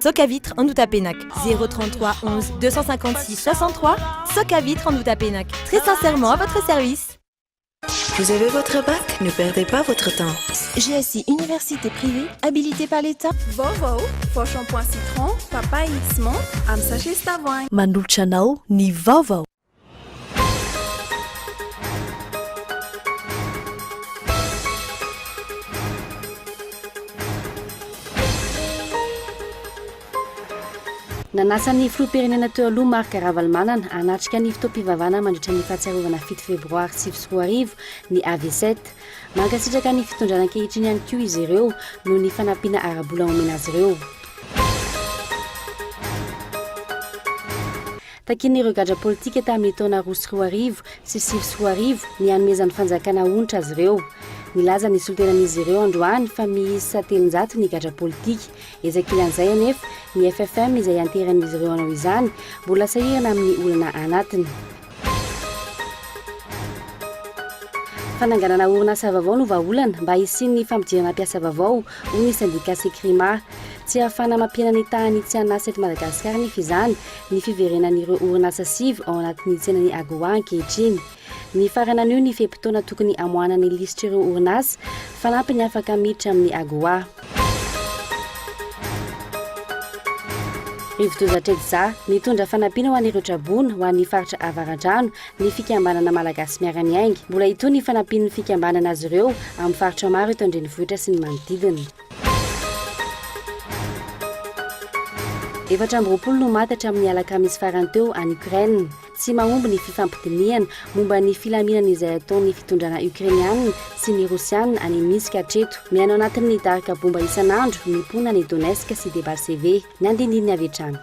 Soc à vitre en Outapenac 033 11 256 63. Soc à vitre en Outapenac. Très sincèrement à votre service. Vous avez votre bac? Ne perdez pas votre temps. GSI Université privée habilitée par l'État. VAOVAO, faux shampoing citron, papaye X-Mont, am sachet Stavoin. Mandulchanao ni VAOVAO. Nanasany filoham-pirenena teo aloha Marc Ravalomanana anatrika ny fotoam-pivavahana mandritra ny fahatsiarovana 7 febroary 2024 ny AV7 mankasitraka ny fitondrana ankehitriny ihany koa izy ireo noho ny fanampiana ara-bola omena azy ireo. Takin'ireo gadra politika tamin'ny taona 2024 sy 2025 ny hanomezan'ny fanjakana onitra azy ireo. Nilaza ny soltenan'izy ireo androany fa misy 700 ny gadra politika. Ezakilan'izay anefa ny FFM izay anteran'izy ireo anao izany mbola sahirana amin'ny olana anatiny. Fananganana orinasa vaovao no vahaolana mba hisian'ny fampidirana mpiasa vaovao ho ny sandika Sekrima. Tsy ahafana mampiana ny tahany tsy anasa eto Madagasikara nefa izany ny fiverenan'ireo orinasa sivy ao anatin'ny tsenany Agoa ankehitriny. Ny farana an'io ny fehim-potoana tokony amoahana ny lisitra ireo orinasa fanampy ny afaka miditra amin'ny Agoa. Rivodozatredza mitondra fanampiana ho an'ireo trabona ho an'ny faritra avaran-drano ny fikambanana malagasy miarany aingy. Mbola itony ny fanampian'ny fikambanana azy ireo amin'ny faritra maro eto andrenivohitra sy ny manodidina. 720 no maty hatramin'ny alakamisy farany teo any Ukraine. Tsy mahomby ny fifampidiniana momba ny filaminana izay ataon'ny fitondrana Ukrainiana sy ny Rosiana any Minsk hatreto. Mihaino anatin'ny daraka bomba isan'andro mipona ny Donetsk sy Debaltseve ny andinindiny avy hatrany.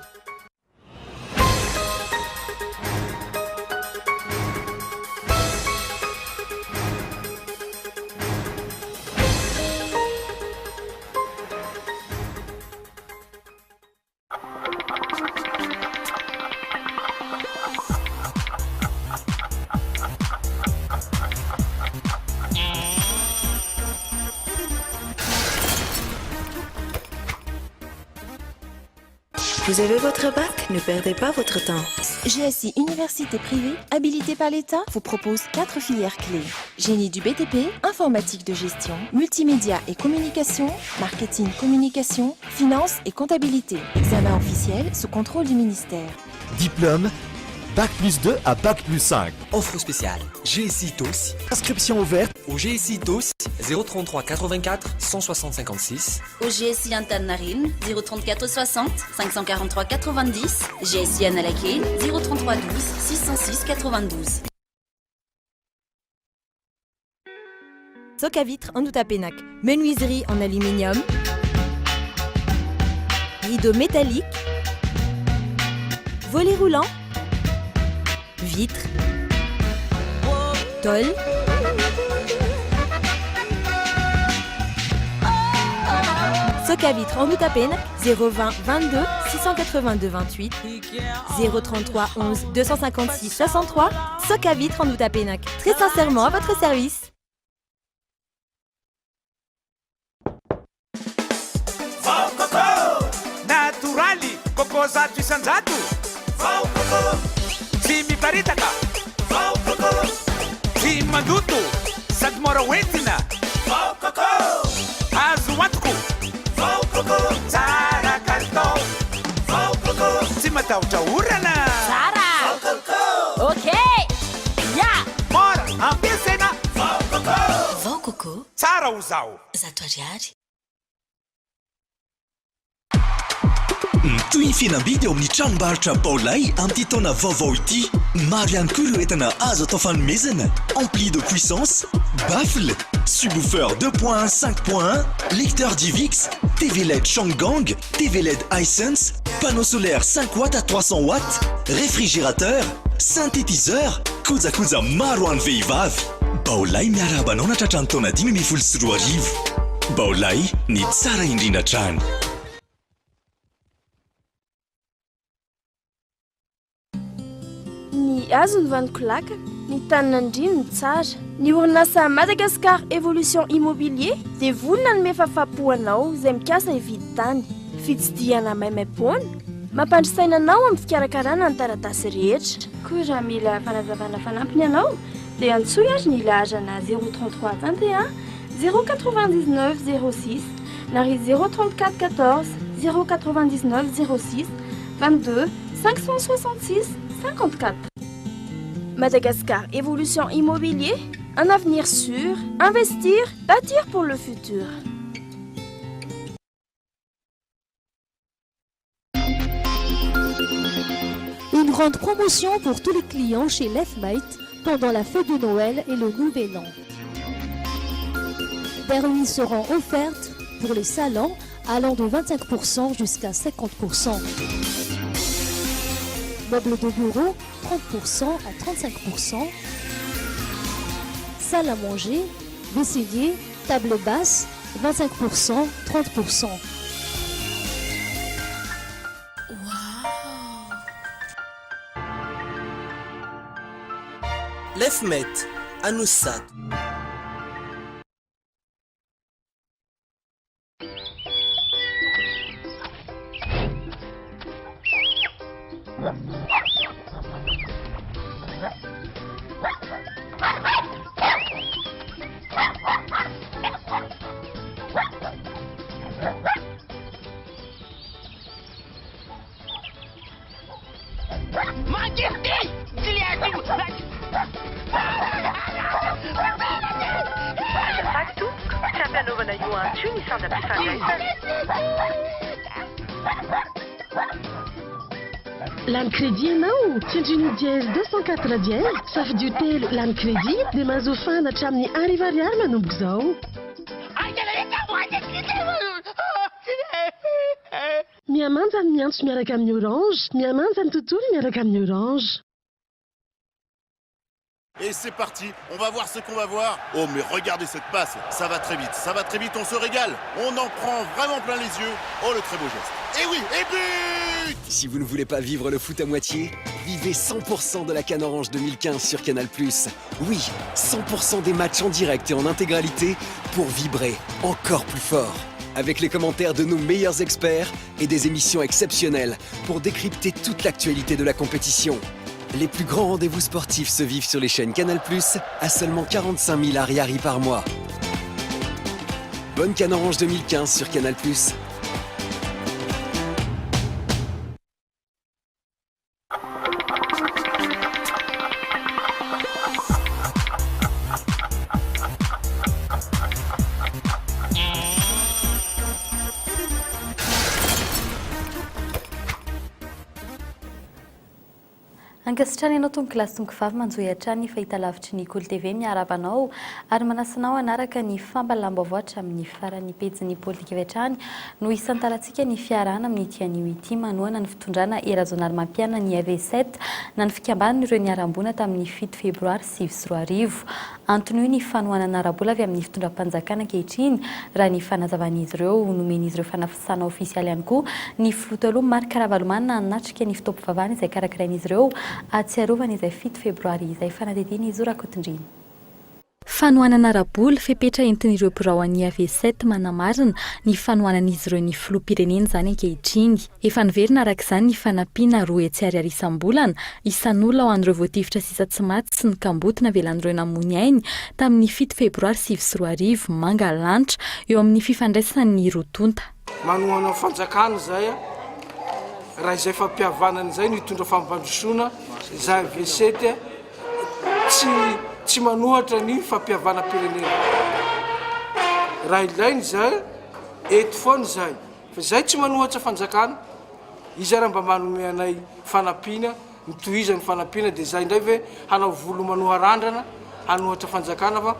Vous avez votre bac? Ne perdez pas votre temps. GSI Université privée habilitée par l'État vous propose 4 filières clés. Génie du BTP, informatique de gestion, multimédia et communication, marketing communication, finance et comptabilité. Examen officiel sous contrôle du ministère. Diplôme Bac plus 2 à Bac plus 5. Offre spéciale GSI TOS. Inscription ouverte Au GSI TOS 033 84 160 56. Au GSI Antananarivo 034 60 543 90. GSI Analakane 033 12 606 92. Soc à vitre en Outapenac. Menuiserie en aluminium. Rideaux métalliques. Volets roulants. Vitres. Tôle. Soc à vitre en Outapenac 020 22 682 28 033 11 256 63. Soc à vitre en Outapenac. Très sincèrement à votre service. Vao Coco Naturali Coco zato isanjato Vao Coco Tsy miparitaka Vao Coco Tsy mandoto sady mora hoentina Vao Coco Azo antoko Vao Coco Tsara kalitao Vao Coco Tsy matahotra orana Tsara Vao Coco Ok Ya Mora ampiasaina Vao Coco Vao Coco Tsara ho zao zato ariary. Toy ny fihenam-bidy eo amin'ny tranombarotra Baolay amin'ity taona vaovao ity. Maro ihany koa ireo entana azo atao fanomezana. Ampli de puissance, baffle, subwoofer 2.1, 5.1, lecteur DivX, TV LED Shangang, TV LED Hisense, panneau solaire 5 watts à 300 watts, réfrigérateur, synthétiseur, kojakoja maro ho an'ny vehivavy. Baolay miarabanao natratra ny taona 524. Baolay ny tsara indrindra trano. Ny azo ny vaniko laka, ny taninandrino ny tsara. Ny orinasa Madagascar Evolution Immobilier dia vonona ny mefafapoanao izay mikasa hividy tany. fitsidihana maimaim-poana mampandrisaina anao amin'ny fikarakarana ny taratasy rehetra. Koa raha mila fanazavana fanampiny ianao dia antsoy ary ny lahazana 033 21 099 06 na ry 034 14 099 06 22 566 54. Madagascar Évolution Immobilier, un avenir sûr, investir, bâtir pour le futur. Une grande promotion pour tous les clients chez Lefmate pendant la fête de Noël et le Nouvel An. Des remises seront offertes pour les salons allant de 25% jusqu'à 50%. Meubles de bureau, 30% à 35%. Salle à manger, vaisselier, table basse, 25%, 30%. Lefmate, Anoussat. Lany crédit ianao, tsindriny dièse 204 dièse, safidio telo lany crédit dia mahazo fana hatramin'ny ariary manomboka izao. Miamanja ny miantso miaraka amin'ny Orange, miamanja ny tontolo miaraka amin'ny Orange. Et c'est parti, on va voir ce qu'on va voir. Oh mais regardez cette passe, ça va très vite, on se régale. On en prend vraiment plein les yeux. Oh le très beau geste. Et oui, et but! Si vous ne voulez pas vivre le foot à moitié, vivez 100% de la CAN Orange 2015 sur Canal+. Oui, 100% des matchs en direct et en intégralité pour vibrer encore plus fort. Avec les commentaires de nos meilleurs experts et des émissions exceptionnelles pour décrypter toute l'actualité de la compétition. Les plus grands rendez-vous sportifs se vivent sur les chaînes Canal+, à seulement 45 000 ariari par mois. Bonne CAN Orange 2015 sur Canal+. Ankasitrany ianao tony kilasy tonga vavy manjohy hatrany fahita lavitry ny KOLO TV miarabanao ary manasanao anaraka ny fambalam-baovao hatramin'ny faran'ny pejin'ny politika avy hatrany no isantarantsika ny fiarahana amin'ny tian'io ity manohana ny fitondrana era zonary mampiana ny AV7 na ny fikambanan'ireo niarambona tamin'ny 7 febroary 2024. Antony ny fanohanana arabola avy amin'ny fitondram-panjakana ankehitriny raha ny fanazavan'izy ireo nomen'izy ireo fanafisana ofisialy ihany koa ny filotaloha Marc Ravalomanina natrika ny fitaovam-pivavahana izay karakarain'izy ireo atsiarovana izay 7 febroary izay fanadidiny izy rakotindriny. Fanohanana arabola fepetra entin'ireo birao an'ny AV7 manamarina ny fanohanan'izy ireo ny filoham-pirenena izany ankehitriny. Efa niverina araka izany ny fanampiana roa hetsy ariary isam-bolana isan'olona ao an'ireo voatifitra sisa tsy maty sy ny kambotona velan'ireo namony ainy tamin'ny 7 febroary 2024 manga lanitra eo amin'ny fifandraisany rotonta. Manohana fanjakana izay raha izay fampihavanana izay nitondra fampandrosoana izay AV7 tsy manohatra ny fampihavanam-pirenena. Raha ilainy izay eto foana izay fa izay tsy manohatra fanjakana izy raha mba manome anay fanampiana mitohizany fanampiana dia izay indray ve hanao volo manoha randrana hanohatra fanjakana fa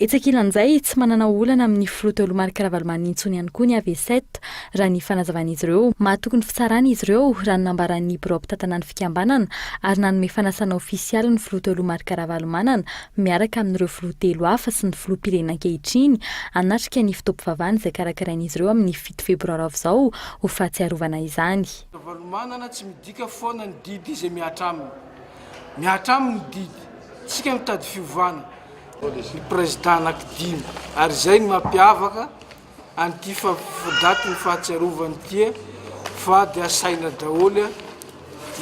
Etsakilan'izay tsy manana olana amin'ny filotaloha Marc Ravalomanina intsony ihany koa ny AV7 raha ny fanazavan'izy ireo mahatoky ny fitsarana izy ireo raha ny nambaran'ny birao mpitantanany fikambanana ary nanome fanasana ofisialy ny filotaloha Marc Ravalomanina miaraka amin'ireo filotelo hafa sy ny filoham-pirenena ankehitriny anatrika ny fitaovam-pivavahana izay karakarain'izy ireo amin'ny 7 febroary avy izao ho fahatsiarovana izany. Ravalomanina tsy midika foana ny didy izay miatra aminy didy tsika mitady fiovana. Ny président anankidimy ary izay ny mampiavaka an'ity daty ny fahatsiarovany tia fa dia asaina daholy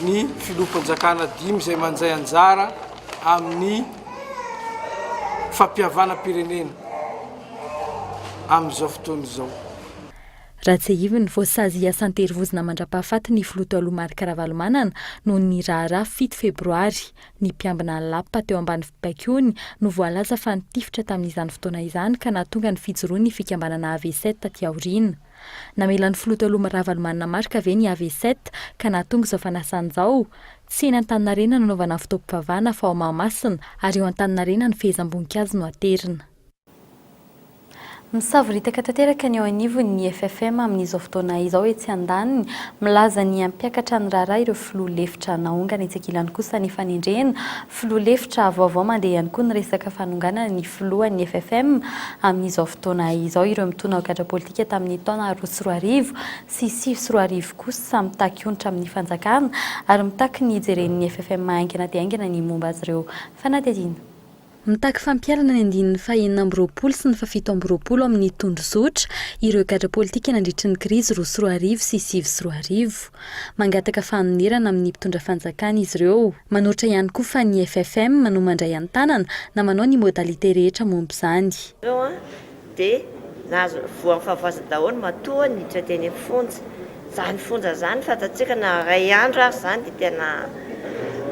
ny filoham-panjakana 5 izay manjay anjara amin'ny fampihavana pirenena amin'izao fotoana izao. Raha tsy ivy ny voasazy asan-terivozina mandra-pahafaty ny filoha teo aloha Marika Ravalomanana no ny raharaha 7 febroary ny mpiambina lapa teo ambany Bakiony no voalaza fa nitifitra tamin'izany fotoana izany ka nahatonga ny fijoroany ny fikambanana AV7 taty aoriana. Namelan'ny filoha teo aloha Ravalomanana Marika ve ny AV7 ka nahatonga izao fanasan'izao tsy eny Antaninarenina nanaovana fotoam-pivavahana fa ao Mahamasina ary eo Antaninarenina ny fehezam-boninkazo no aterina. Misavorita tanteraka ny ao anivon'ny FFM amin'izao fotoana izao etsy andaniny milaza ny ampiakatra ny raharaha ireo filoha lefitra naongana etsy ankilany kosa ny fanendrena filoha lefitra vaovao mandeha ihany koa ny resaka fanonganana ny filohan'ny FFM amin'izao fotoana izao ireo mitona ao gadra politika tamin'ny taona 2024 sy 2025 kosa mitaky onitra amin'ny fanjakana ary mitaky ny jeren'ny FFM aingana dia aingana ny momba azy ireo fanadihadiana. Mitaky fampiarana ny 1920 sy ny 1720 amin'ny tondrozotra ireo gadra politika nandritry ny krizy 2024 sy 2025. Mangataka fanonirana amin'ny mpitondra fanjakana izy ireo. Manoatra ihany koa fa ny FFM no mandray an-tanana na manao ny modalité rehetra momba izany. Dia nahazo voan'ny fahavazana daholo matoa ny trateny fonja. Zany fonja zany fatatsika na ray andro ary zany dia tena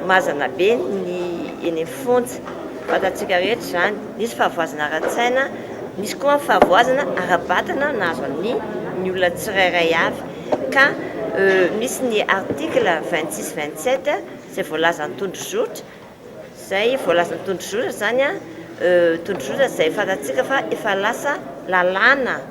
mazana be ny eny fonja. Fatatsika rehetra zany nisy fahavazana ara-tsaina, nisy koa fahavazana ara-batana nahazo ny olona tsirairay avy ka misy ny article 26-27 izay voalazan'ny tondrozotra izay voalazan'ny tondrozotra zany tondrozotra izay fatatsika fa efa lasa lalàna.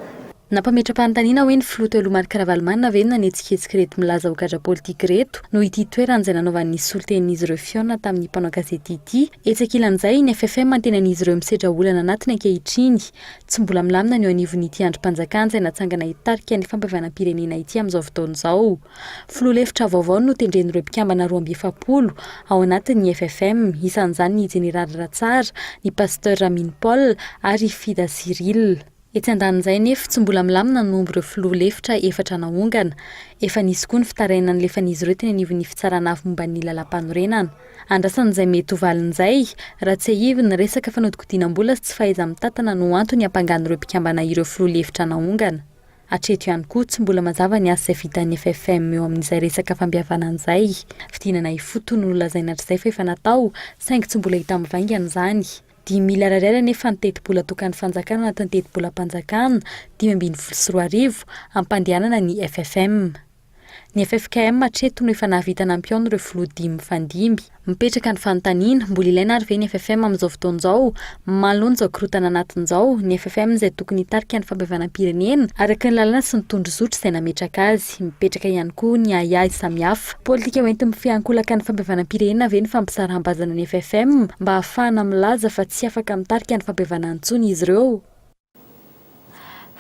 Nampametra-panontaniana hoe ny filoha teo aloha Marika Ravalomanana ve nanetsiketsika reto milaza ho gadra politika reto no ity toerana izay nanaovan'ny solotenin'izy ireo fiona tamin'ny mpanao gazety ity. Etsy ankilan'izay ny FFM mantenan'izy ireo misedra olana anatiny ankehitriny. Tsy mbola milamina ny eo anivon'ity androm-panjakana izay natsangana hitarika ny fampihavana-pirenena ity amin'izao fotoana izao. Filoha lefitra vaovao no tendren'ireo mpikambana 270 ao anatin'ny FFM, isan'izany ny Jeneraly Ratsara, ny Pasteur Ramin Paul ary Fida Cyril. Etsy andanin'izay nefa tsy mbola milamina ny momba ireo filoha lefitra efatra naongana. Efa nisy koa ny fitarainana ny lefan'izy ireo teny anivon'ny fitsarana avy momba ny lalam-panorenana. Andrasan'izay mety ho valin'izay raha tsy ivy ny resaka fanodikodiana-mbola sy tsy fahaiza mitantana no antony hampangan'ireo mpikambana ireo filoha lefitra naongana. Hatreto ihany koa tsy mbola mazava ny asa izay vitan'ny FFM eo amin'izay resaka fampihavanan'izay. Fidinana ifoto no lazaina hatr'izay fa efa natao saingy tsy mbola hita mivaingana izany. 10,000 ariary nefa ny teti-bola tokan'ny fanjakana anatin'ny teti-bolam-panjakana 5,20 ampandehanana ny FFM. Ny FFKM hatreto no efa nahavita nampiao ireo filoha 5 mifandimby. Mipetraka ny fanontaniana mbola ilaina ary ve ny FFM amin'izao fotoana izao manoloana izao korotana anatin'izao ny FFM izay tokony hitarika ny fampihavana-pirenena araka ny lalàna sy ny tondrozotra izay nametraka azy. Mipetraka ihany koa ny aiay samihafa. Politika hoentin'ny fiankolaka ny fampihavana-pirenena ve ny fampisaraham-bazana ny FFM mba ahafahana milaza fa tsy afaka mitarika ny fampihavana-ntsony izy ireo.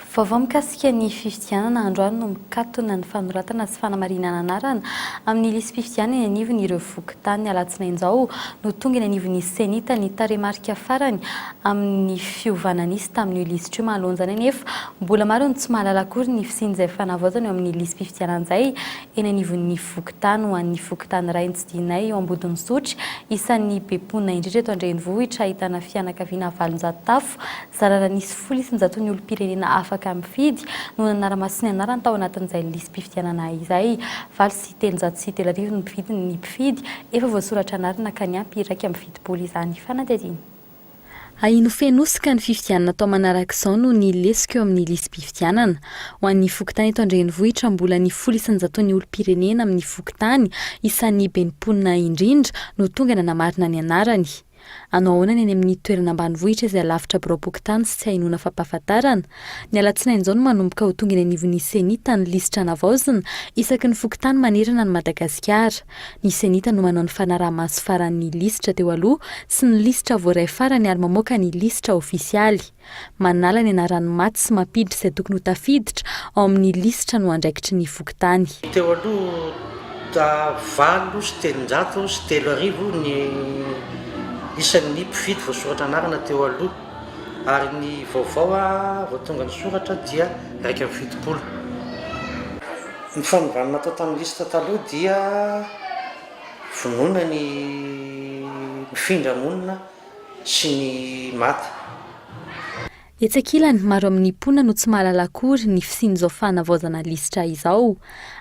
Vaovao mikasika ny fifidianana androany no mikatona ny fanoratana sy fanamarinana anarana amin'ny lisy fifidianana ny anivony ireo vokotany alatsinain'izao no tonga ny anivony senita ny taremarika farany amin'ny fiovanan'isy tamin'io lisitra io mahalonjana nefa mbola maro ny tsy mahalala akory ny fisin'izay fanavaozana eo amin'ny lisy fifidianan'izay eny anivon'ny vokotany ho an'ny vokotany ray nitsidinay eo ambodin'ny sotry isan'ny bepona indrindra eto Andrenivohitra ahitana fianakaviana 700 tafo zarara nisy 100 ny olom-pirenena afaka mifidy no nanara-masiny anarany tao anatin'izay lisy mpifidianana izay 730 ny mpifidy ny mpifidy efa voasoratra anarana ka ny ampy iraika mifidy-bola izany fanadihadiana. Aino fenosika ny fifidianana tao manaraka izao no ny lesika eo amin'ny lisy mpifidianana. Ho an'ny vokotany eto Andrenivohitra mbola ny 100 ny olom-pirenena amin'ny vokotany isan'ny benimponina indrindra no tonga nanamarina ny anarany. Anao ahoana ny amin'ny toerana ambanivohitra izay lavitra biraopokotany sy tsy hainoana fampahafantarana. Ny alatsinain'izao no manomboka ho tonga ny anivon'ny senita ny lisitra navaozina isaky ny vokotany manerana ny Madagasikara. Ny senita no manao ny fanaraha-maso faran'ny lisitra teo aloha sy ny lisitra voaray farany ary mamoaka ny lisitra ofisialy. Manala ny anaran'ny maty sy mampiditra izay tokony ho tafiditra ao amin'ny lisitra no andraikitry ny vokotany. Teo aloha da 8 sy 800 sy 3,000 ny isan'ny mpifidy voasoratra anarana teo aloha ary ny vaovao a vao tonga ny soratra dia 170. Ny fanovana natao tamin'ny lista taloha dia vonoina ny mifindra monina sy ny mata. Etsakilany maro amin'ny pona no tsy mahalala akory ny fisian'izao fanavaozana lisitra izao.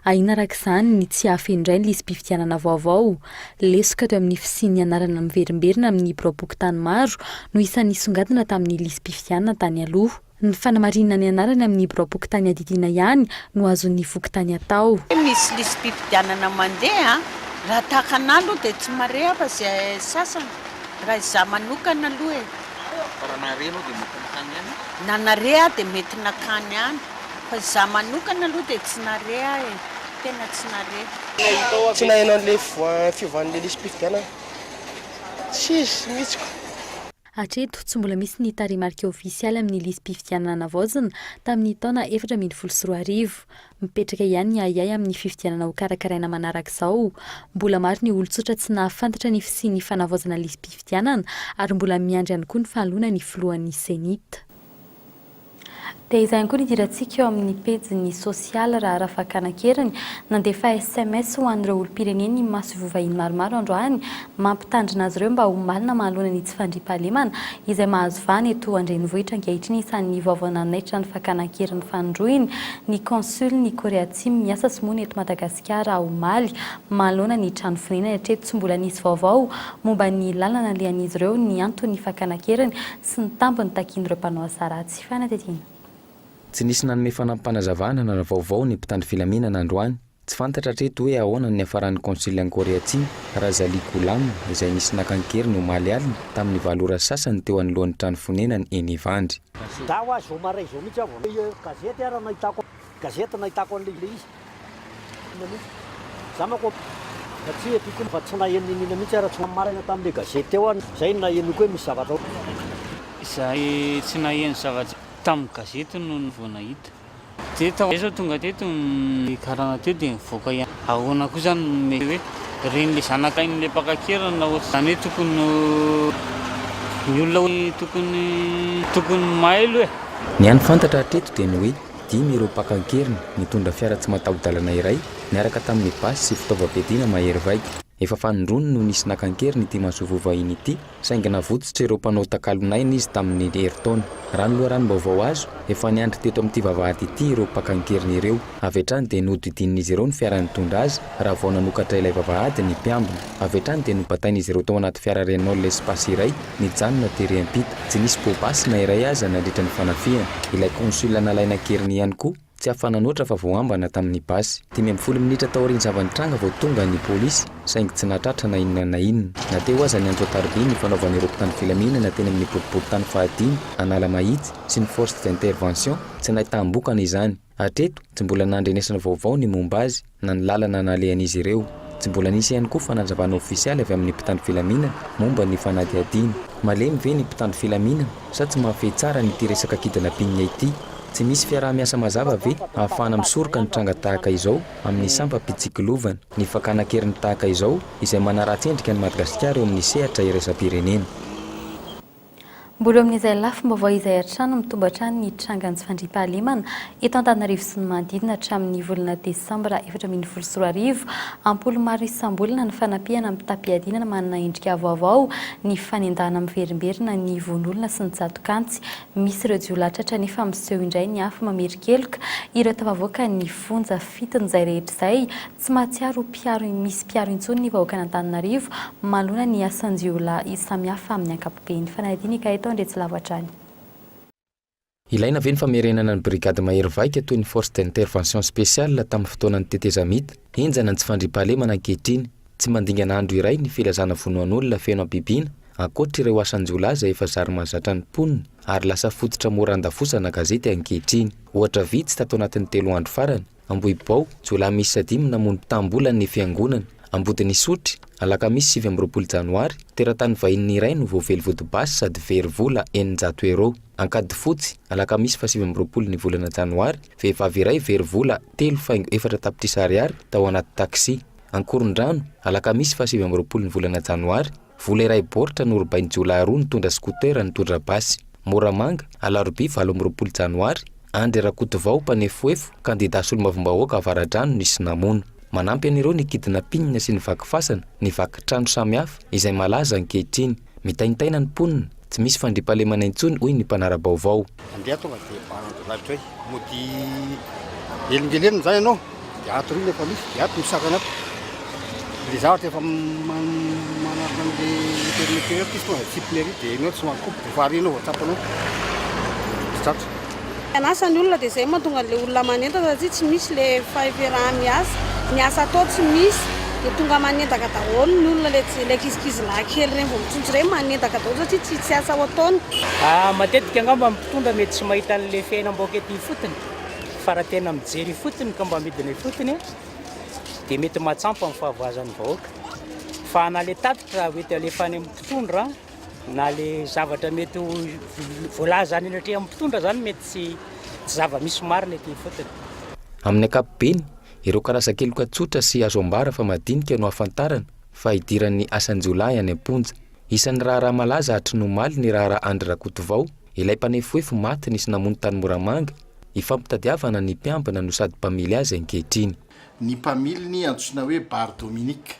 Ahina arak'izany ny tsy hafendray ny listim-pifidianana vaovao. Lesoka teo amin'ny fisian'ny anarana miverimberina amin'ny biraboky tany maro no isan'ny songadina tamin'ny listim-pifidianana tany aloha. Ny fanamarinana ny anarana amin'ny biraboky tany adidina ihany no azon'ny voky tany atao. Misy listim-pifidianana mandeha raha takan'andro dia tsy mare fa zay sasany raha izaho manokana aloha Paranareno dia mety nakany ihany. Nanarea dia mety nakany ihany fa izaho manokana aloha dia tsy narea tena tsy narea. Tsy nahaino an'ilay fiovan'ilay listim-pifidianana. Tsisy mihitsy. Hatreto tsy mbola misy ny tarehimarika ofisialy amin'ny listim-pifidianana navaozana tamin'ny taona 2014. Mipetraka ihany ny ayay amin'ny fifidianana ho karakaraina manarak'izao. Mbola maro ny olon-tsotra tsy nahafantatra ny fisian'ny fanavaozana listim-pifidianana ary mbola miandry ihany koa ny fahalona ny filohan'ny senita. Dia izany koa ny dirantsika eo amin'ny pejy sosialy raha fakana-keriny nandefa SMS ho an'ireo olom-pireneny maso vovahiny maromaro androany mampitandrina azy ireo mba ho malina mahalona ny tsy fandriam-pahalemana izay mahazo vana eto an-drenivohitra ankehitriny isan'ny vaovao nanaitra ny fakana-keriny fandroiny ny consul ny Korea Atsimo miasa sy moa eto Madagasikara ho maly mahalona ny trano fonenany hatreto tsy mbola nisy vaovao momba ny lalana lehan'izy ireo ny antony fakana-keriny sy ny tambiny takian'ireo mpanao asa ratsy fanatetina. Tsy nisy nanome fanampanazavana na vaovao ny mpitandro filaminana androany. Tsy fantatra hatreto hoe ahoana ny hafaran'ny consul any Korea Atsimo Razali Kulam izay nisy nakan-keriny ho maly alina tamin'ny valora sasany teo anoloan'ny trano fonenany eny Ivandry. Daho azy vao maraina izao mihitsy avao gazety ary nahitako an'ilay izy. Za manko tsy etiako fa tsy naheno nina mihitsy ary tsy maraina tamin'ilay gazety eo zay nahenoko hoe misy zavatra. Zahay tsy naheno zavatra tamin'ny gazety no vao nahita. Teto izao tonga teto karana teo dia mivoaka ihany. Ahoana koa zany mety hoe reny le zanakain'ilay mpakakerana zany hoe tokony ny olona hoe tokony mailo e. Ny any fantatra hatreto dia ny hoe 5 ireo mpakakeriny nitondra fiara tsy mataho-dalana iray niaraka tamin'ny basy sy fitaovam-piadiana mahery vaika. Efa fanondrony no nisy nakan-keriny ity maso-vovahiny ity saingy navototsitra ireo mpanao takalonaina izy tamin'ny herintaona. Raha ny loharanom-baovao azo efa niandry teto amin'ity vavahady ity ireo mpakan-keriny ireo. Avy hatrany dia nodidin'izy ireo ny fiara nitondra azy raha vao nanokatra ilay vavahady ny mpiambina. Avy hatrany dia nopatain'izy ireo tao anaty fiara Renault l'espace iray nijanona tery ampita. Tsy nisy pobasina iray aza nandritra ny fanafihana. Ilay consul nalaina keriny ihany koa tsy afananoatra fa vao ambana tamin'ny basy. 10 minitra taorian'ny zavanitranga vao tonga ny polisy saingy tsy natratra na inona na inona. Nateo aza ny Antoatarby ny fanaovan'ireo mpitandro filaminana teny amin'ny boribory-tany fahadimy Analamahitsy sy ny force d'intervention tsy nahitambokana izany. Hatreto tsy mbola nandrenesana vaovao ny momba azy na ny lalana nalehan'izy ireo. Tsy mbola nisy ihany koa fanazavana ofisialy avy amin'ny mpitandro filaminana momba ny fanadihadiana. Malemy ve ny mpitandro filaminana sa tsy mahafehy tsara nyity resaka kidana pinina ity? Tsy misy fiaraha-miasa mazava ve ahafahana misoroka ny tranga tahaka izao amin'ny sampam-pitsikilovana ny fakana-keriny tahaka izao izay manaratsy endrika ny Madagasikara eo amin'ny sehatra iraisam-pirenena. Mbola amin'izay lafim-baovao izay hatrany mitomba ny trangany tsy fandriam-pahalemana eto Antananarivo sy ny manodidina hatramin'ny volana Desambra 2024 ampoly maro isam-bolana ny fanampihana amin'ny tapi-adinana manana endrika vaovao ny fanendahana miverimberina ny von'olona sy ny jatokantsy misy ireo jiolatratra nefa miseho indray ny hafa mamerikeloka ireo tafavoaka ny fonja fitiny izay rehetra izay tsy mahatsiaro misy mpiaro intsony ny vahoaka Antananarivo malona ny asan-jiola samihafa amin'ny ankapobeny fanadinika eto ndetsy lavatrany. Ilaina ve ny famerenana ny brigady mahery vaika toy ny force d'intervention spéciale tamin'ny fotoanan'ny tetezamita enjana ny tsy fandriam-pahalemana ankehitriny. Tsy mandingana andro iray ny filazana vonoan'olona feno ampibiana ankoatra ireo asan-jiolahy izay efa zary mahazatra ny mponina ary lasa fototra mora andafosana gazety ankehitriny. Ohatra vitsy tato anatin'ny 3 andro farany Ambohibao jiolahy misy 7 namono tambolana ny fiangonana. Ambodiny Sotry alakamisy 7 Janoary teratany vahiny iray no voavely vodibasy sady very vola 900 euro. Ankady fotsy alakamisy 7 ny volana Janoary vehivavy iray very vola 3.4 tapitrisa ariary tao anaty taksi. Ankorondrano alakamisy 7 ny volana Janoary vola iray boritra no robainy jiolahy roa nitondra skotera nitondra basy. Moramanga alarobia 20 janoary Andry Rakotovao Panefoefo kandida solomavombahoaka avaradrano nisy namono. Manampy an'ireo ny kidina pinina sy ny vakifasana ny vakitrano samihafa izay malaza ankehitriny. Mitaintaina ny mponina, tsy misy fandriampahalemana intsony hoy ny mpanara-baovao. Andeha tonga dia lavitra hoe mody elingelena zany ianao dia ato ry efa misy dia ato misakana ato. Dia zavatra efa manarina amin'ilay interneteur ato izy tonga dia tsiplery dia eny tsy mankopy dia varianao voatsapanao. Tsatsa. Anasa ny olona dia izay mahatonga an'ilay olona manentana satria tsy misy ilay faheferahan'ny miasa. Ny asa atao tsy misy dia tonga manentaka daholo ny olona ilay kizikizilahy kely ireny vao mitsontsy ireny manentaka daholo satria tsy asa ao ataony. Matetika angamba mpitondra mety tsy mahita an'ilay fiainam-bahoaka ety fotony fa raha tena mijery fotony ka mba midina fotony dia mety matsampy amin'ny fahavoazan'ny vahoaka. Fa na le tatitra mety alefany amin'ny mpitondra na le zavatra mety voalaza any anatria amin'ny mpitondra zany mety tsy zava-misy marina ety fotony. Amin'ny ankapobeny, ireo karaza-keloka tsotra sy azo ambara fa madinika no afantarana fa idiran'ny asan-jiolahy any am-ponja. Isan'ny raharaha malaza hatry nomaly ny raharaha Andry Rakotovao, ilay mpanefoefo maty nisy namono tany Moramanga, ifampitadiavana ny mpiambina no sady mpamily azy ankehitriny. Ny mpamiliny antsoina hoe Bar Dominique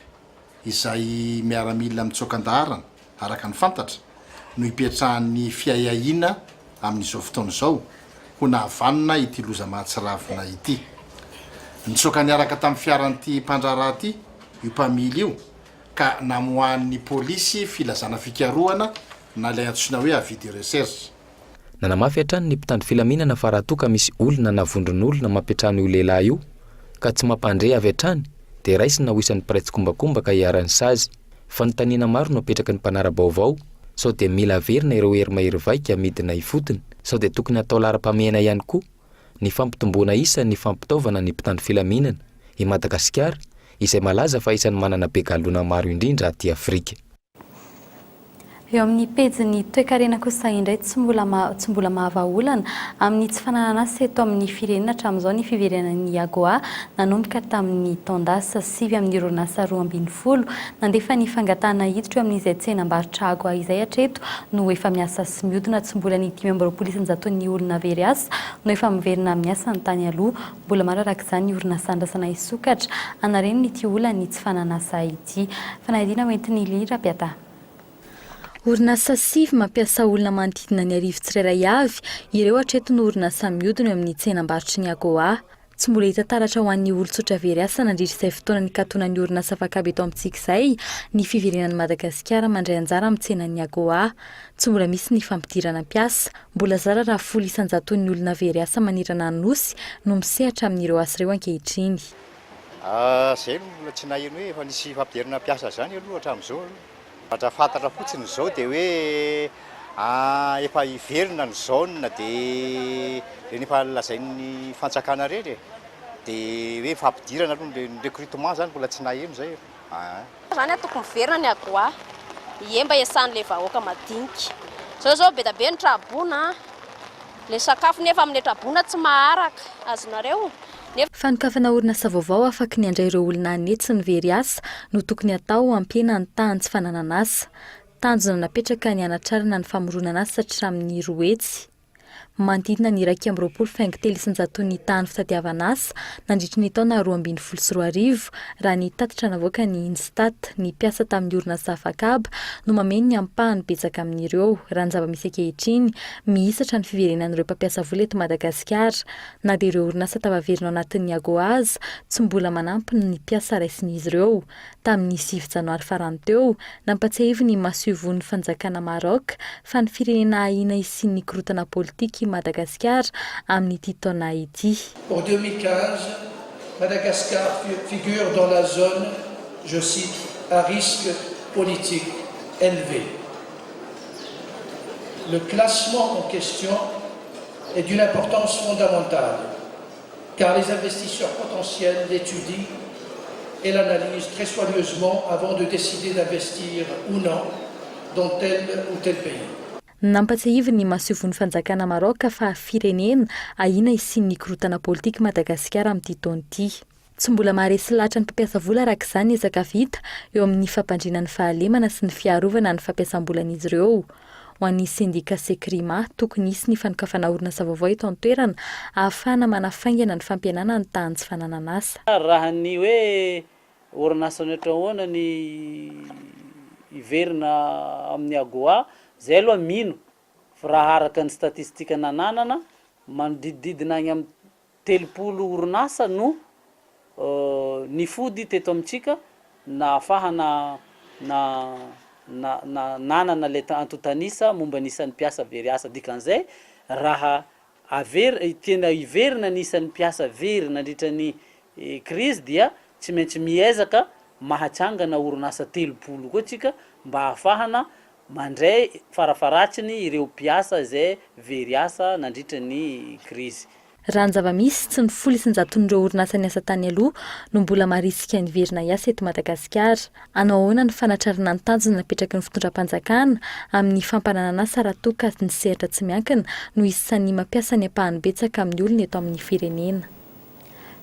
izay miaramila amin'ny tsokan-daharana araka ny fantatra no ipetrahan'ny fiahiahina amin'izao fotoana izao ho nahavanina ity loza mahatsiravina ity. Nitsoka niaraka tamin'ny fiaran'ity mpandraraha ity io mpamily io ka namohan'ny polisy filazana fikarohana na ilay antsoina hoe avis de recherche. Nanamafy hatrany ny mpitandro filaminana fa raha toa ka misy olona navondron'olona mampiatrano io lehilahy io ka tsy mampandre avy hatrany dia raisina ho isan'ny piraitsy-kombakomba ka hiarany sazy. Fanontaniana maro no apetraky ny mpanara-baovao, sao dia mila verina ireo hery-mahery vaika midina ifotony, sao dia tokony atao lara-pamehana ihany koa ny fampitomboana isa ny fampitaovana ny mpitandro filaminana i Madagasikara izay malaza fa isan'ny manana be galona maro indrindra aty Afrika. Eo amin'ny pejiny toe-karena kosa indray tsy mbola mahavaolana amin'ny tsy fananana asa eto amin'ny firenena hatramin'izao ny fiverenan'ny AGOA nanomboka tamin'ny taondasa 7 amin'ny orinasa 12 nandefa ny fangatahana hiditra eo amin'izay tsenam-barotra AGOA izay hatreto no efa miasa sy mihodina tsy mbola ny 520 ny olona very asa no efa miverina miasa ny tany aloha mbola maro araka izany ny orinasa andrasana isokatra anareny ny ity olana tsy fananasa ity fanahidina hoentiny lira piata. Orinasa 7 mampiasa olona manodidina ny arivo tsirairay avy, ireo hatreto no orinasa mihodina amin'ny tsenam-barotra ny AGOA. Tsy mbola hita taratra ho an'ny olon-tsotra very asa nandritra izay fotoana ny katonan'ny orinasa fakabo eto amintsika izay ny fiverenan'ny Madagasikara mandray anjara amin'ny tsenan'ny AGOA. Tsy mbola misy ny fampidirana mpiasa, mbola zara raha 100 ny olona very asa manirana ny nosy no misehatra amin'ireo asa ireo ankehitriny. Zay mbola tsy naheno hoe efa nisy fampidirana mpiasa zany aloha hatramin'izao. Raha fantatra fotsiny izao dia hoe efa hiverina ny zone dia rehefa lazain'ny fantsakana reny dia hoe fampidirana aloha ny recrutement zany mbola tsy naheno zay. Zany atoko miverina ny AGOA mba iasan'ilay vahoaka madinika. Zao be da be ny trabona, ilay sakafo nefa amin'ny trabona tsy maharaka azonareo. Fanokafana orinasa vaovao afaky ny andray ireo olona anetsy ny very asa no tokony atao ampiana ny tany tsy fananana asa. Tanjona napetraka ny anatrarana ny famoronana asa satria amin'ny roetsy. Manodidina ny 220 ny tany fitadiavana asa nandritra ny taona 2024 raha ny tatitra navoaka ny Instat ny piasa tamin'ny orinasa fakaba no mameno ny ampahany betsaka amin'ireo raha ny zava-misy ankehitriny mihisatra ny fiverenan'ireo mpampiasa vola eto Madagasikara na dia ireo orinasa tavaverina ao anatin'ny AGOA aza tsy mbola manampy ny piasa raisin'izy ireo. Tamin'ny 7 janoary farany teo nampatsiahivo ny mahasoivon'ny fanjakana Maroc fa ny firenena ahina isian'ny korotana politika Madagascar amin'ny taona ity. Pour 2015, Madagascar figure dans la zone, je cite, à risque politique élevé. Le classement en question est d'une importance fondamentale, car les investisseurs potentiels l'étudient et l'analysent très soigneusement avant de décider d'investir ou non dans tel ou tel pays. Nampatsiahivo ny mahasoivon'ny fanjakana Maroc fa firenena ahina isian'ny korotana politika Madagasikara amin'ity taona ity. Tsy mbola maharesy lahatra ny mpampiasa vola araka izany ezaka vita eo amin'ny fampandrinan'ny fahalemana sy ny fiarovana ny fampiasam-bolan'izy ireo. ho an'ny sindika sekrima tokony isy ny fanokafana orinasa vaovao eto an-toerana ahafahana manafaingana ny fampianana ny tany tsy fananana asa. Raha ny hoe orinasa netra ahoana ny iverina amin'ny agoa zay aloha mino fa raha araka ny statistika nananana manodididina agny amin'ny 30 orinasa no nifody teto amintsika na afahana na nanana le antotanisa momba nisan'ny mpiasa very asa dikan'izay raha tena iverina nisan'ny mpiasa very nandritra ny crise dia tsy maintsy miezaka mahatsangana orinasa 30 koa tsika mba ahafahana mandray farafaratsiny ireo mpiasa zay very asa nandritra ny crise. Raha ny zava-misy tsy ny folo isan-jaton'ireo orinasa ny asa tany aloha no mbola marisika ny verina iasa eto Madagasikara. Anao ahoana ny fanatrarana ny tanjona napetraky ny fitondram-panjakana amin'ny fampananana asa raha toa ka ny sehatra tsy miankina no isan'ny mampiasa ny ampahany betsaka amin'ny olona eto amin'ny firenena.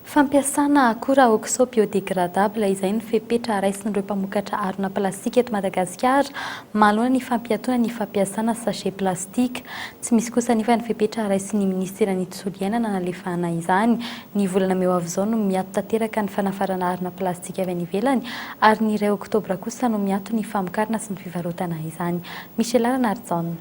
Fampiasana akora oxo biodégradable izay ny fepetra raisin'ireo mpamokatra arona plastika eto Madagasikara manoloana ny fampiatoana ny fampiasana sachet plastika. Tsy misy kosa nefa ny fepetra raisin'ny ministeran'ny tsoliainana nalefahana izany. Ny volana meo avy izao no miato tanteraka ny fanafarana arona plastika avy any ivelany ary ny 2 oktobra kosa no miato ny famokarana sy ny fivarotana izany. Michela Ranardzon.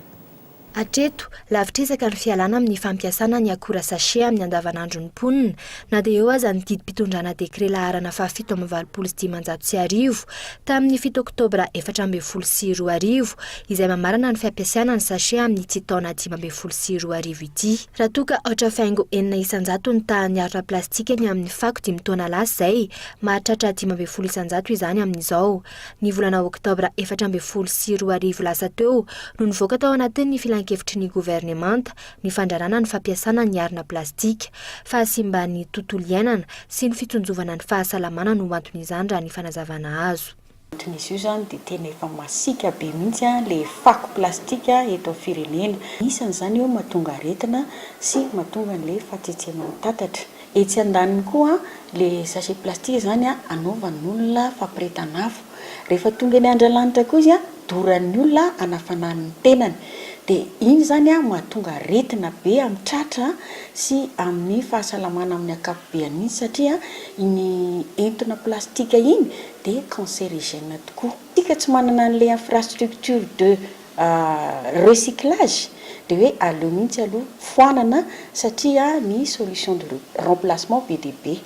Hatreto, lavitresaka ny fialana amin'ny fampiasana ny akora sachet amin'ny andavanandro ny mponina, na dia eo aza ny didim-pitondrana dekret laharana faha 7/26 tamin'ny 7 oktobra 2022 izay mamarana ny fampiasana ny sachet amin'ny tsy taona 2022 ity. Raha toa ka ohatra faingo 400 ny tahan'ny arona plastika ny amin'ny fako 5 taona lasa izay, mahatratra 500 isan-jato izany amin'izao. Ny volana oktobra 2022 lasa teo no nivoaka tao anatin'ny kevitry ny gouvernemanta ny fandrarana ny fampiasana ny arona plastika, fahasimba ny tontolo iainana sy ny fitonjovana ny fahasalamana no antony izany raha ny fanazavana azo. Izy io zany dia tena efa masika be mihitsy le fako plastika eto amin'ny firenena. Isan'izany eo mahatonga aretina sy mahatonga le fahatsetsehana tatatra. Etsy andaniny koa le sachet plastika zany anaovan'olona fampirehetan'afo. Rehefa tonga ny andra-lanitra koa izy doran'ny olona anafanan'ny tenany. Dia iny zany mahatonga aretina be amin'ny tratra sy amin'ny fahasalamana amin'ny akapobeany satria iny entona plastika iny dia cancérigène tokoa. Tika tsy manana an'ilay infrastructure de recyclage dia hoe aleo mihitsy aloha foanana satria ny solution de remplacement be dia be.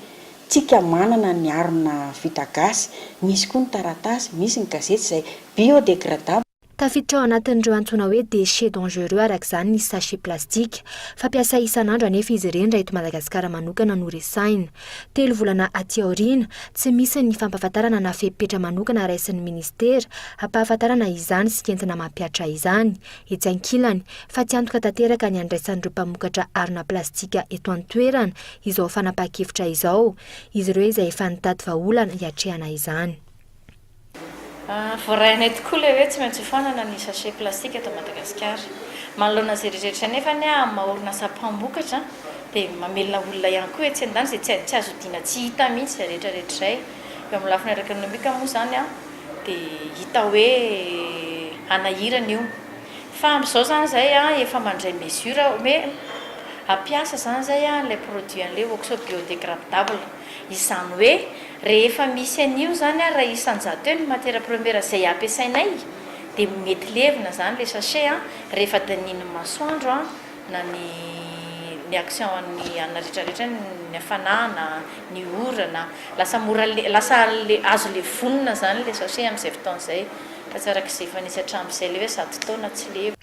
Tika manana ny arona vita gasy, misy koa ny taratasy, misy ny gazety izay biodégradable. Tafiditra ao anatin'ireo antsoina hoe déchets dangereux araka izany ny sachet plastika. Fampiasa isan'andro anefa izy ireny raha eto Madagasikara manokana no resahina. 3 volana aty aoriana tsy misy ny fampahafantarana na fepetra manokana raisin'ny ministera hampahafantarana izany sy entina mampiatra izany. Etsy ankilany fa tsy antoka tanteraka ny andraisan'ireo mpamokatra arona plastika eto an-toerana izao fanapa-kevitra izao. Izy ireo izay efa nitady vahaolana hiatrehana izany. Voarainay tokoa le hoe tsy maintsy foanana ny sachet plastika eto Madagasikara. Manoloana izay rehetrarehetra nefa ny orinasa mpamokatra dia mamelona olona ihany koa etsy andany izay tsy azo diana tsy hita mihitsy izay rehetrarehetra izay. Eo amin'ny lafiny ara-ekonomika moa zany dia hita hoe anahirana io. Fa amin'izao zany izay efa mandray mesure hoe hampiasa zany izay le produit an'ilay oxo biodégradable. Izany hoe rehefa misy an'io zany raha isan-jato eo ny matière première izay ampiasainay dia mety levina zany le sachet rehefa daniny masoandro na ny action ny ana rehetrarehetra ny hafanana, ny orana, lasa azo le vonona zany le sachet amin'izay fotoana izay. Fa tsy arak'izay efa nisy hatramin'izay le hoe 100 taona tsy leva.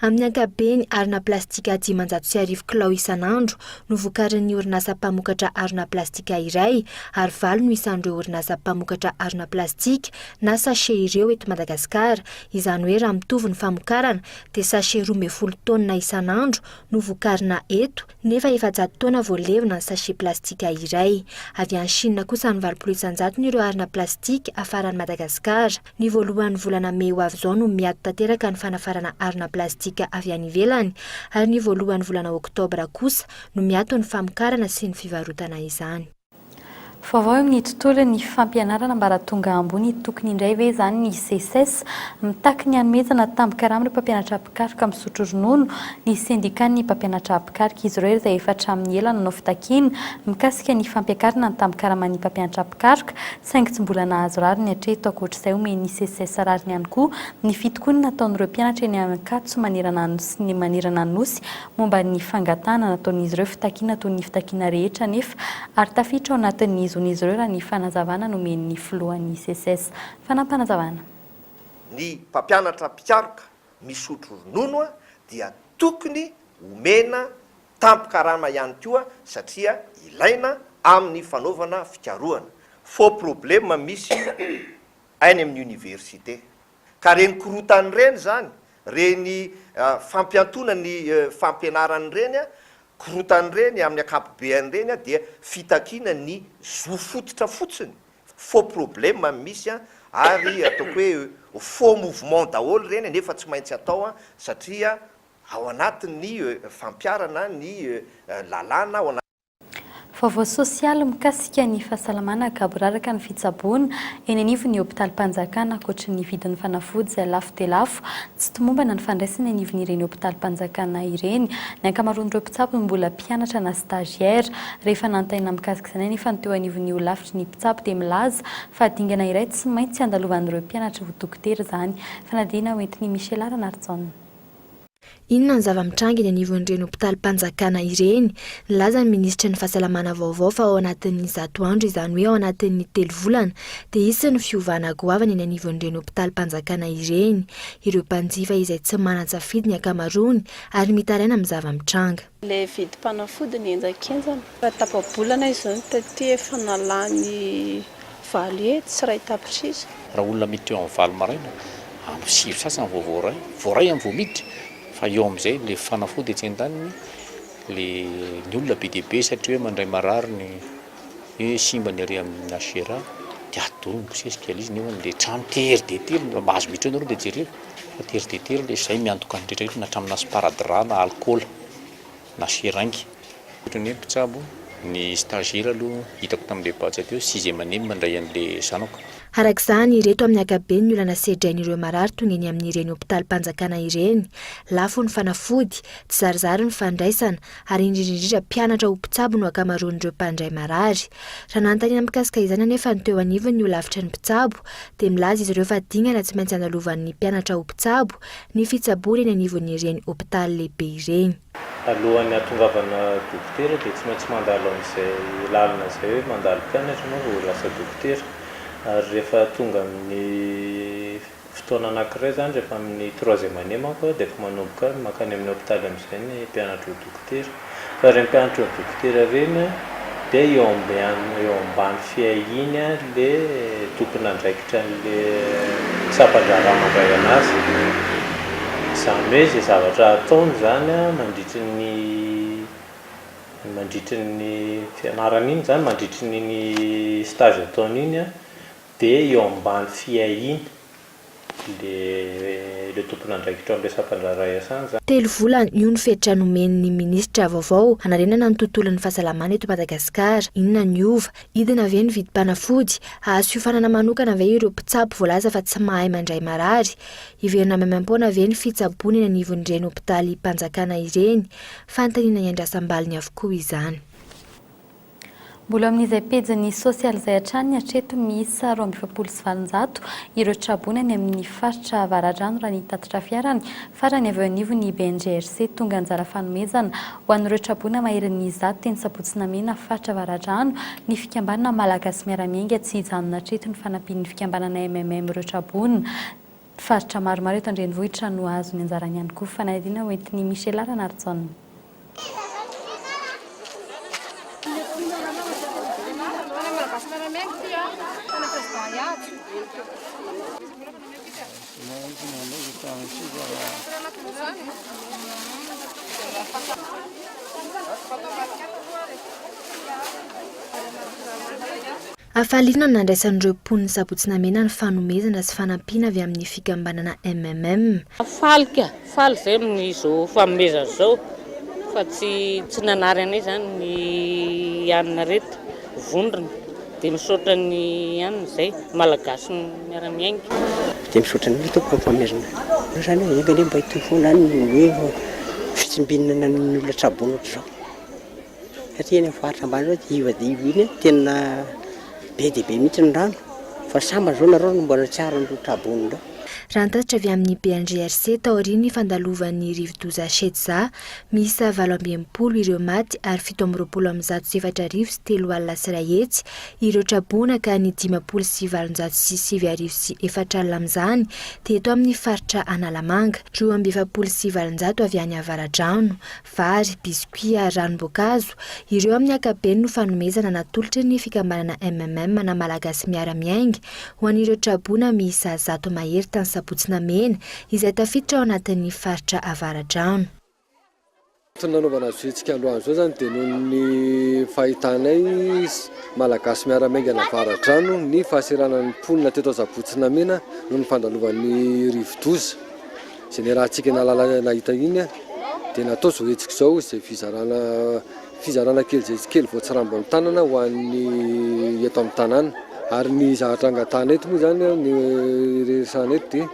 Amin'ny ankapobeny arona plastika 530 kilao isan'andro no vokarin'ny orinasa mpamokatra arona plastika iray ary 4 no isan'ireo orinasa mpamokatra arona plastika na sachet ireo eto Madagasikara. Izany hoe raha mitovy ny famokarana dia sachet 12 taona isan'andro no vokarina eto nefa 400 taona voalevina ny sachet plastika iray. Avy any Chine kosa ny 20 isan-jato ireo arona plastika afaran'ny Madagasikara. Ny voalohan'ny volana Mei ho avy izao no miato tanteraka ny fanafarana arona plastika avy any ivelany ary ny voalohan'ny volana Oktobra kosa no miato ny famokarana sy ny fivarotana izany. Vaovao amin'ny tontolo ny fampianarana mba raha tonga ambony tokony indray ve zany ny CSS mitaky ny hanomezana tampoka amin'ny mpampianatra apikaroka misotro ronono ny syndicat-ny mpampianatra apikaroka izy ireo izay efa hatramin'ny ela nanao fitakiana mikasika ny fampiakarana ny tampokaramany mpampianatra apikaroka saingy tsy mbola nahazo rariny hatreto ankoatr'izay omeny ny CSS rariny ihany koa ny fitokonana nataon'ireo mpianatra eny Ankatso manerana ny manerana ny nosy momba ny fangatana nataon'izy ireo fitakiana toy ny fitakiana rehetra nefa ary tafiditra ao anatin'ny zon'izy ireo raha ny fanazavana nomen'ny filohan'ny CSS fanampanazavana. Ny mpampianatra apikaroka misotro ronono dia tokony omena tampokarama ihany koa satria ilaina amin'ny fanaovana fikarohana. Faux problème misy any amin'ny université. Ka reny korotany reny zany, reny fampiantonany fampianarany reny korotany reny amin'ny akapobeany reny dia fitakiana ny zo fototra fotsiny. Faux problème misy ary ataoko hoe faux mouvement daholo reny nefa tsy maintsy atao satria ao anatin'ny fampiarana ny lalàna ao Vaovao sosialy mikasika ny fahasalamana gaboraraka ny fitsaboana eny anivon'ny hôpitalim-panjakana ankoatra ny vidin'ny fanafody izay lafo dia lafo tsy tomombana ny fandraisana anivon'ireny hôpitalim-panjakana ireny ny ankamaroan'ireo mpitsabo mbola mpianatra na stagiaire rehefa nantaina mikasika izany nefa ny teo anivon'ny ho lavitry ny mpitsabo dia milaza fa dingana iray tsy maintsy andalovan'ireo mpianatra ho dokotera izany fanadina hoentin'ny Michel Arnartson. Inona ny zava-mitranga eny anivon'ireny hôpitalim-panjakana ireny nilaza ny minisitra ny fahasalamana vaovao fa ao anatin'ny 100 andro izany hoe ao anatin'ny 3 volana dia hisy ny fiovana goavana eny anivon'ireny hôpitalim-panjakana ireny ireo mpanjifa izay tsy manan-tsafidy ny ankamaroany ary mitaraina amin'ny zava-mitranga. Le vidim-panafody ny enjakenjana raha tapa-bolana izao ny taty efa nalany valy tsy ray tapitrisa. Raha olona miditra eo amin'ny valy maraina amin'ny 6 sasany voaray amin'ny vao miditra fa eo amin'izay le fanafody etsy an-daniny le ny olona be dia be satria hoe mandray marary ny hoe simba ny ary amin'ny asera dia adoro mibosesika izy ny le trano tery dia tery mahazo miditra eo nareo dia jereo fa tery dia tery le izay miantoka ny rehetrarehetra na hatramin'ny asparadrap na alcool na serangy ohatra ny mpitsabo ny stagiaire aloha hitako tamin'ilay batsy teo 6e année mandray an'ilay zanako. Arak'izany ireto amin'ny ankabeny ny olana sedrain'ireo marary tonga eny amin'ireny hôpitalim-panjakana ireny lafo ny fanafody tsy zarizary ny fandraisana ary indrindrindrindra mpianatra ho mpitsabo no ankamaroan'ireo mpandray marary raha nanontaniana mikasika izany anefa ny teo anivony ny ho lavitra ny mpitsabo dia milaza izy ireo fa dingana tsy maintsy andalovan'ny mpianatra ho mpitsabo ny fitsaboana eny anivon'ireny hôpitaly lehibe ireny. Alohan'ny atongavana dokotera dia tsy maintsy mandalo amin'izay lalina izay hoe mandalo mpianatra no ho lasa dokotera ary rehefa tonga amin'ny fotoana anankiray zany rehefa amin'ny 3e année manko dia efa manomboka makany amin'ny hôpitaly amin'izay ny mpianatra ho dokotera fa reny mpianatra ho dokotera reny dia eo ambany fiahiny le tompony andraikitra n'le sapan-draharaha mandray anazy izany hoe izay zavatra ataony zany mandritry ny fianarana iny zany mandritry ny stage ataony iny dia eo ambany fiahiny le tompony andraikitra amin'ilay sapan-draharaha iasany zany. 3 volana io ny fetra nomen'ny ministra vaovao hanarenana ny tontolon'ny fahasalamana eto Madagasikara. Inona ny ova? Idina ve ny vidim-panafody? Azo fiofanana manokana ve ireo mpitsabo voalaza fa tsy mahay mandray marary? Iverina maimampona ve ny fitsaboana eny anivon'ireny hôpitalim-panjakana ireny? Fanontaniana iandrasam-baliny avokoa izany. Mbola amin'izay pejiny sosialy izay hatrany hatreto miisa 270 ireo traboana ny amin'ny faritra Avaradrano raha ny tatitra fiarany farany avy eo anivon'ny BNGRC tonga anjara fanomezana ho an'ireo traboana maherin'ny zato teny Sabotsynamena faritra Avaradrano ny fikambanana malagasy miaramiainga tsy hijanona hatreto ny fanampian'ny fikambanana MMM ireo traboana faritra maromaro eto an-drenivohitra no azony anjarany ihany koa fanadina hoentin'ny Michel Arnartson. Afalina nandraisan'ireo mponina Sabotsynamena ny fanomezana sy fanampiana avy amin'ny fikambanana MMM. Faly izay amin'izao fanomezana izao fa tsy nanary anay zany ny anina reto vondrona dia misaotra ny anina izay malagasy miara-miainga dia misaotra ny tompoko ampamerina zany hoe ega le mba hitoy foana any hoe fitsimbinnana ny olona trabonatra zao satria ny faritra ambany zao ivadiva iny tena be dia be mihitsy ny rano fa samba zao nareo no mbola tsy ary ny trabonina reo. Raha nitatra avy amin'ny BNGRC taoriany fandalovan'ny rivo-doza Shetza miisa 7 ireo maty ary 727 sy 3 alina sy iray hetsy ireo trabona ka ny 527 sy 4 alina amin'izany dia eto amin'ny faritra Analamanga, 270 avy any Avaradrano, vary, biskuit, ranom-boankazo ireo amin'ny ankapobeny no fanomezana natolotra ny fikambanana MMM na malagasy miara-miainga ho an'ireo trabona miisa 100 mahery tany Sabotsina Mena izay tafiditra ao anatin'ny faritra Avaradrano. Nanaovana azy fihetsika androany zao zany dia noho ny fahitanay malagasy miara-miainga na Avaradrano ny fahaseranan'ny mponina teto Sabotsina Mena noho ny fandalovan'ny rivo-doza. Izay ny rahantsika nahita iny dia natao zao hetsika zao izay fizarana kely zay kely voatsirambo amin'ny tanana ho an'ny eto amin'ny tanàna. Ary ny zavatra angatahana eto moa zany ny resahana eto dia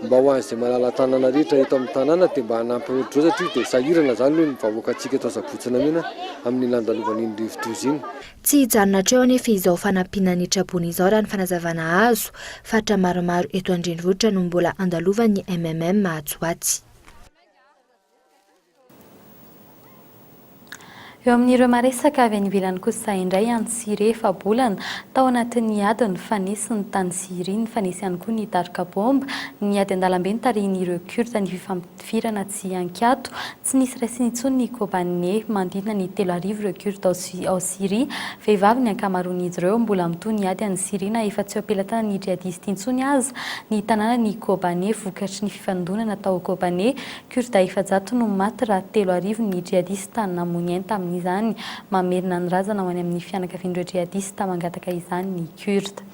mba ho an'izay malala tanàna rehetra eto amin'ny tanàna dia mba hanampy ohatr'izao satria dia sahirana zany hoe ny vahoakantsika eto Sabotsina Mena amin'ny nandalovan'iny rivo-doza iny. Tsy hijanona hatreo anefa izao fanampinan'ny trabona izao raha ny fanazavana azo faritra maromaro eto an-drenivohitra no mbola andalovan'ny MMM Ajoatsy. Eo amin'ireo maresaka avy any ivelany kosa indray any Sire fabolana tao anatin'ny ady ny fanesy ny tany Siri ny fanesy ihany koa ny daroka bomba ny ady an-dalambe ny tarihin'ireo kurda ny fifampifirana tsy ankiato tsy nisy raisy nitsony ny Kobané mandina ny 3,000 ireo kurda ao Siri vehivavy ny ankamaroan'izy ireo mbola mitoa ny ady any Siri na efa tsy ampelatana ny jihadisty intsony aza ny tanàna ny Kobané vokatry ny fifandonana tao Kobané kurda 700 no maty raha 3,000 ny jihadisty namonenta izany mamerina ny razana ho any amin'ny fianakavian'ireo jihadista mangataka izany ny kurda.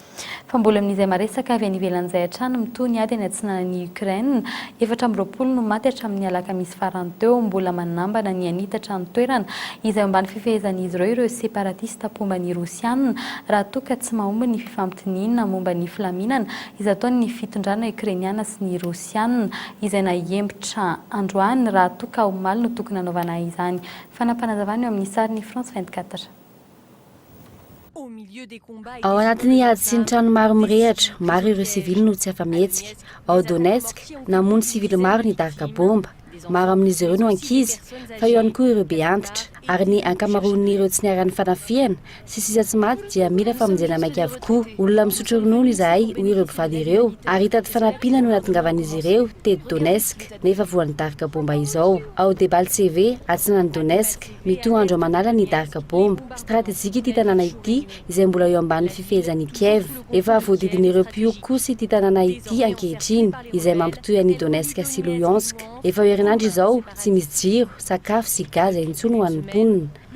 Fa mbola amin'izay maresaka avy any ivelan'izay hatrany mitoa ny ady any atsinanan'ny Ukraine 420 no maty hatramin'ny alakamisy farany teo mbola manambana ny anitatra ny toerana izay ambany fifehezan'izy ireo separatista pomban'ny Rosianina raha toa ka tsy mahomby ny fifampitoninana momba ny filaminana izay ataon'ny fitondrana Ukrainiana sy ny Rosianina izay nahembitra androany raha toa ka omaly no tokony hanaovana izany. Fanampanazavana eo amin'ny sarin'ny France 24. Ao anatin'ny ady sy ny trano maro mirehatra, maro ireo sivily no tsy afa-mihetsika. Ao Donetsk, namono sivily maro ny daroka bomba. Maro amin'izy ireo no ankizy, fa eo ihany koa ireo be antitra. Ary ny ankamaroan'ireo tsy niarany fanafiana, sisa tsy maty dia mila famonjena maika avokoa. Olona misotro ronono izahay hoy ireo mpivady ireo, ary hitady fanampiana no nahatongavan'izy ireo tety Donetsk nefa voan'ny daroka bomba izao. Ao Debaltseve, atsinan'ny Donetsk, mitoa andro manala ny daroka bomba. Stratejika ity tanàna ity izay mbola eo ambany fifehezan'ny Kiev. Efa voadidin'ireo pioko kosa ity tanàna ity ankehitriny izay mampitohy an'i Donetsk sy Luhansk. Efa herinandro izao tsy misy jiro, sakafo sy gazy intsony ho an'ny mponina.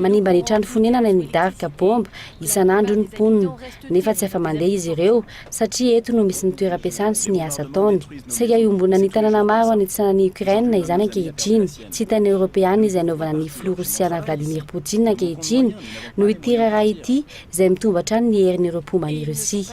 Manimba ny trano fonenana ny daroka bomba isan'andro ny mponina nefa tsy afa-mandeha izy ireo satria eto no misy ny toeram-piasany sy ny asa ataony. Saika iombona ny tanàna maro anetsanan'ny Ukraine izany ankehitriny. Tsy tany Europeana izay naovana ny filoha Rosiana Vladimir Poutine ankehitriny no ity raha ity izay mitombatra ny herin'ireo pomban'ny Rosia.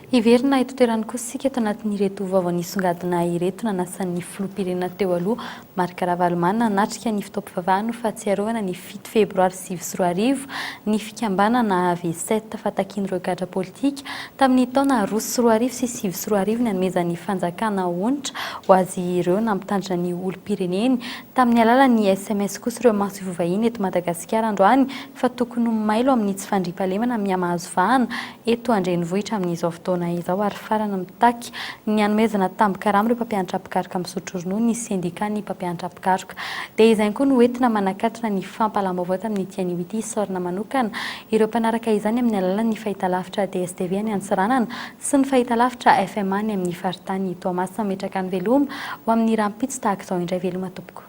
Iverina eto toerany kosa sika eto anatin'ireto vaovao nisongadina ireto nanasan'ny filoham-pirenena teo aloha Marc Ravalomanana natrika ny fitaom-pivavahana fahatsiarovana ny 7 febroary 2024 ny fikambanana V7 fatakian'ireo gadra politika tamin'ny taona 2024 sy 2024 ny hanomezan'ny fanjakana onitra ho azy ireo nampitandrina ny olom-pireneny tamin'ny alalan'ny SMS kosa ireo maso ivovahiny eto Madagasikara androany fa tokony mailo amin'ny tsy fandriampahalemana miamahazo vahana eto andrenivohitra amin'izao fotoana izao ary farana mitaky ny hanomezana tambo-karama ireo mpampianatra pikaroka misotro ronono ny sendika ny mpampianatra pikaroka dia izany koa no entina manakatra ny fampalaam-baovao tamin'ny tianio ity saorina manokana ireo mpanaraka izany amin'ny alalan'ny fahitalavitra DSTV any Antsiranana sy ny fahitalavitra FMA ny amin'ny faritany Toamasina metraka ny veloma ho amin'ny rahampitso tahaka izao indray veloma tompoko.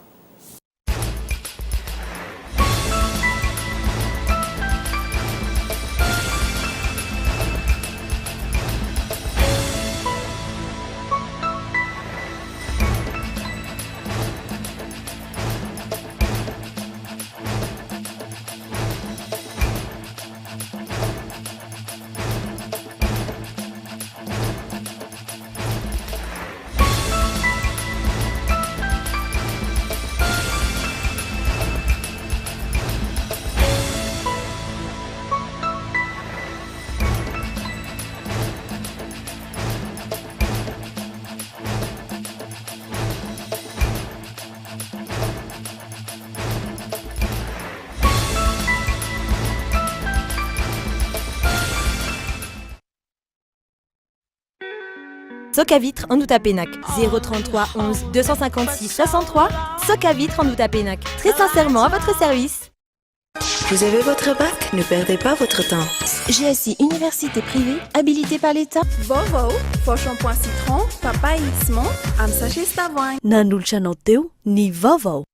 Soc à vitre en Outapenac. 033 11 256 63. Soc à vitre en Outapenac. Très sincèrement à votre service. Vous avez votre bac? Ne perdez pas votre temps. GSI Université privée, habilitée par l'État. VAOVAO, faux shampoing citron, papaye X-Mont, am sachet Stavoine. Nanolotra anao teo ny VAOVAO.